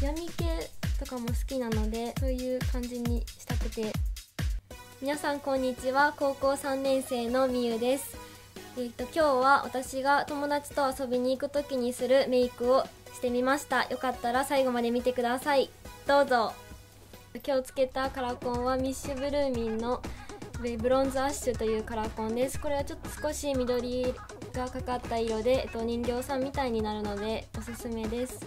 闇系とかも好きなので、そういう感じにしたくて。皆さんこんにちは。高校3年生のみゆです。今日は私が友達と遊びに行く時にするメイクをしてみました。よかったら最後まで見てください。どうぞ。今日つけたカラコンはミッシュブルーミンのブロンズアッシュというカラコンです。これはちょっと少し緑がかかった色で、人形さんみたいになるのでおすすめです。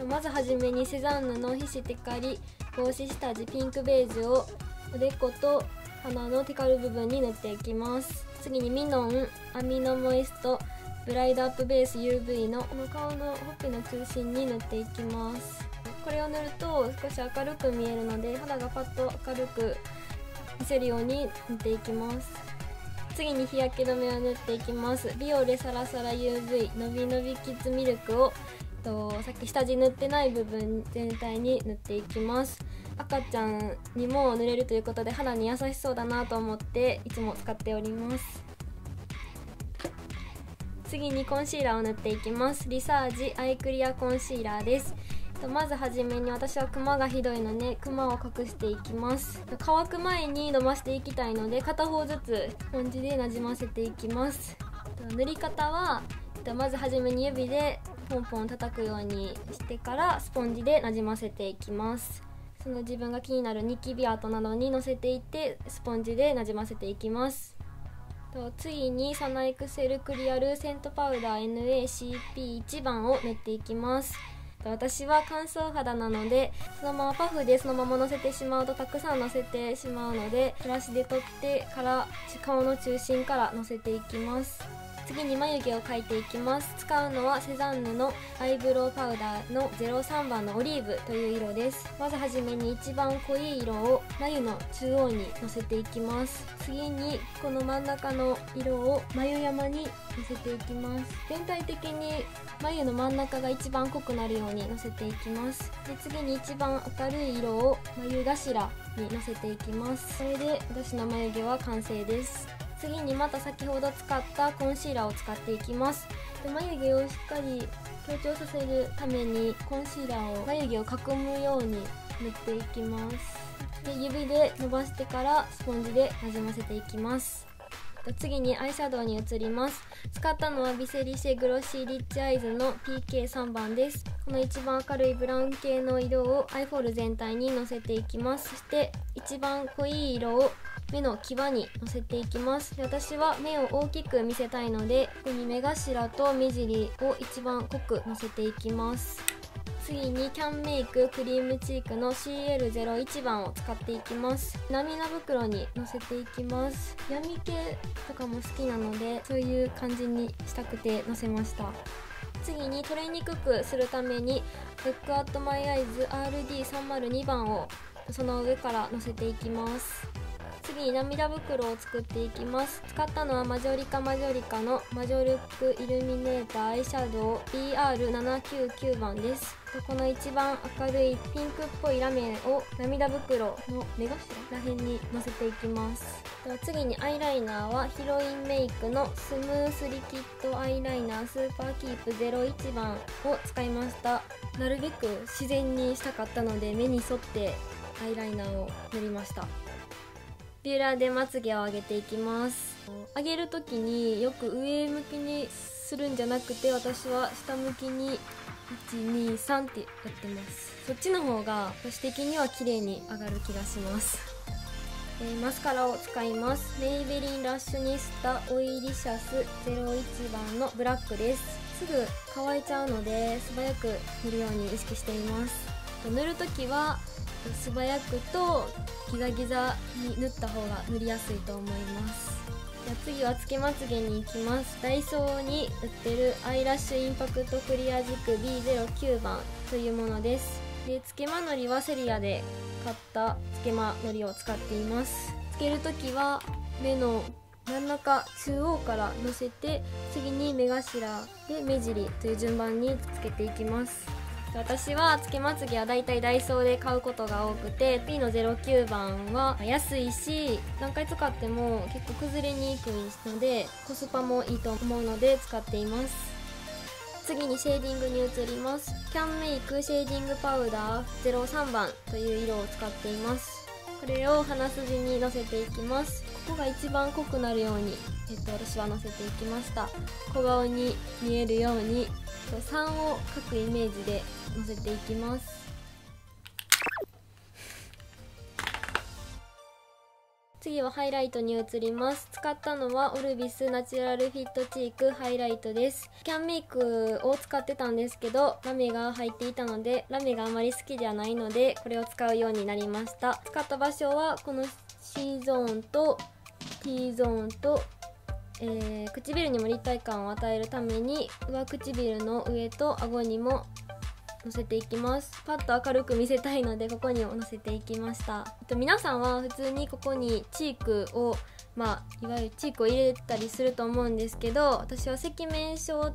まずはじめにセザンヌの皮脂テカリ防止下地ピンクベージュをおでこと鼻のテカル部分に塗っていきます。次にミノンアミノモイストブライドアップベース UV のこの顔のほっぺの中心に塗っていきます。これを塗ると少し明るく見えるので、肌がパッと明るく見せるように塗っていきます。次に日焼け止めを塗っていきます。ビオレサラサラ UV のびのびキッズミルクをさっき下地塗ってない部分全体に塗っていきます。赤ちゃんにも塗れるということで肌に優しそうだなと思っていつも使っております。次にコンシーラーを塗っていきます。リサージアイクリアコンシーラーです。まずはじめに私はクマがひどいのでクマを隠していきます。乾く前に伸ばしていきたいので片方ずつスポンジでなじませていきます。塗り方はまずはじめに指でポンポン叩くようにしてからスポンジでなじませていきます。その自分が気になるニキビ跡などにのせていってスポンジでなじませていきます。次にサナエクセルクリアルセントパウダー NACP1 番を塗っていきます。私は乾燥肌なのでそのままパフでそのままのせてしまうとたくさんのせてしまうので、ブラシで取ってから顔の中心からのせていきます。次に眉毛を描いていきます。使うのはセザンヌのアイブロウパウダーの03番のオリーブという色です。まずはじめに一番濃い色を眉の中央にのせていきます。次にこの真ん中の色を眉山にのせていきます。全体的に眉の真ん中が一番濃くなるようにのせていきます。で次に一番明るい色を眉頭にのせていきます。それで私の眉毛は完成です。次にまた先ほど使ったコンシーラーを使っていきます。で眉毛をしっかり強調させるためにコンシーラーを眉毛を囲むように塗っていきます。で指で伸ばしてからスポンジでなじませていきます。次にアイシャドウに移ります。使ったのはビセリシェグロシーリッチアイズの PK3 番です。この一番明るいブラウン系の色をアイフォール全体にのせていきます。そして一番濃い色を目の際にのせていきます。で私は目を大きく見せたいのでここに目頭と目尻を一番濃くのせていきます。次にキャンメイククリームチークの CL01 番を使っていきます。涙袋にのせていきます。闇系とかも好きなのでそういう感じにしたくてのせました。次に取れにくくするために Look at my eyes RD302 番をその上からのせていきます。次に涙袋を作っていきます。使ったのはマジョリカのマジョルックイルミネーターアイシャドウ BR799 番です。この一番明るいピンクっぽいラメを涙袋の目頭ら辺にのせていきます。次にアイライナーはヒロインメイクのスムースリキッドアイライナースーパーキープ01番を使いました。なるべく自然にしたかったので目に沿ってアイライナーを塗りました。ビューラーでまつげを上げていきます。上げるときによく上向きにするんじゃなくて私は下向きに123ってやってます。そっちの方が私的には綺麗に上がる気がします。マスカラを使います。メイベリンラッシュニスタオイリシャス01番のブラックです。すぐ乾いちゃうので素早く塗るように意識しています。塗るときは素早くとギザギザに塗った方が塗りやすいと思います。じゃあ次はつけまつげに行きます。ダイソーに売ってるアイラッシュインパクトクリア軸 B09 番というものです。でつけまのりはセリアで買ったつけまのりを使っています。つけるときは目の真ん中中央からのせて次に目頭で目尻という順番につけていきます。私はつけまつげはだいたいダイソーで買うことが多くて P の09番は安いし何回使っても結構崩れにくいのでコスパもいいと思うので使っています。次にシェーディングに移ります。キャンメイクシェーディングパウダー03番という色を使っています。これを鼻筋にのせていきます。ここが一番濃くなるように、私はのせていきました。小顔に見えるように3を描くイメージでのせていきます。次はハイライトに移ります。使ったのはオルビスナチュラルフィットチークハイライトです。キャンメイクを使ってたんですけど、ラメが入っていたので、ラメがあまり好きではないので、これを使うようになりました。使った場所はこの C ゾーンと T ゾーンと、唇にも立体感を与えるために上唇の上と顎にものせていきます。パッと明るく見せたいのでここにものせていきました。皆さんは普通にここにチークをいわゆるチークを入れたりすると思うんですけど、私は赤面症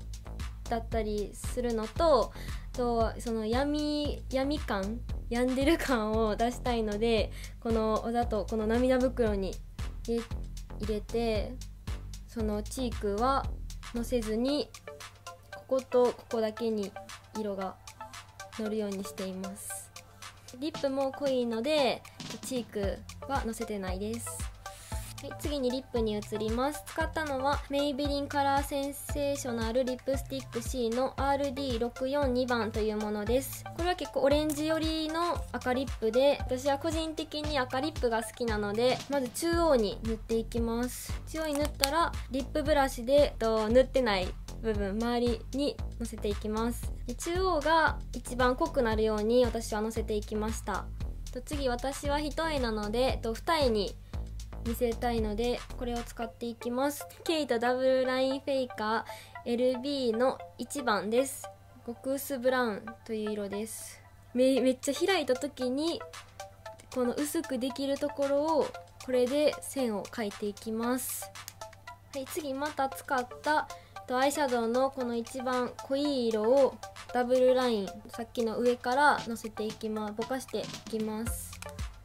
だったりするのとその病んでる感を出したいので、このわざとこの涙袋に入れて、そのチークはのせずにこことここだけに色が乗るようにしています。リップも濃いのでチークはのせてないです。はい、次にリップに移ります。使ったのはメイベリンカラーセンセーショナルリップスティック C の RD642 番というものです。これは結構オレンジ寄りの赤リップで、私は個人的に赤リップが好きなので、まず中央に塗っていきます。中央に塗ったらリップブラシで塗ってない部分周りにのせていきます。で中央が一番濃くなるように私はのせていきました。次、私は一重なので二重に見せたいのでこれを使っていきます。ケイトダブルラインフェイカー LB の1番です。極薄ブラウンという色です。めっちゃ開いた時にこの薄くできるところをこれで線を描いていきます。はい、次また使ったアイシャドウのこの一番濃い色をダブルライン、さっきの上からのせていきます。ぼかしていきます。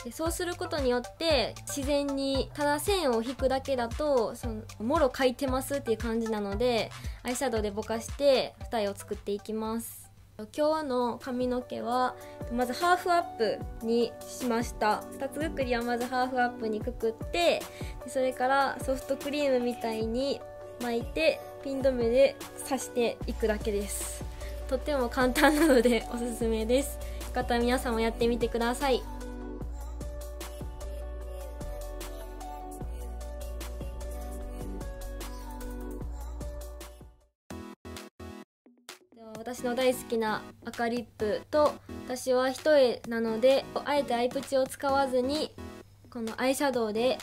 でそうすることによって自然に、ただ線を引くだけだともろ描いてますっていう感じなので、アイシャドウでぼかして二重を作っていきます。今日の髪の毛はまずハーフアップにしました。2つくくりはまずハーフアップにくくって、それからソフトクリームみたいに巻いてピン止めで刺していくだけです。とっても簡単なのでおすすめです。よかったら皆さんもやってみてください。私の大好きな赤リップと、私は一重なのであえてアイプチを使わずにこのアイシャドウで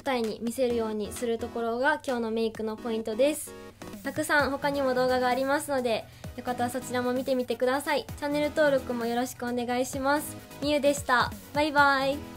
二重に見せるようにするところが今日のメイクのポイントです。たくさん他にも動画がありますので、よかったらそちらも見てみてください。チャンネル登録もよろしくお願いします。みゆでした。バイバイ。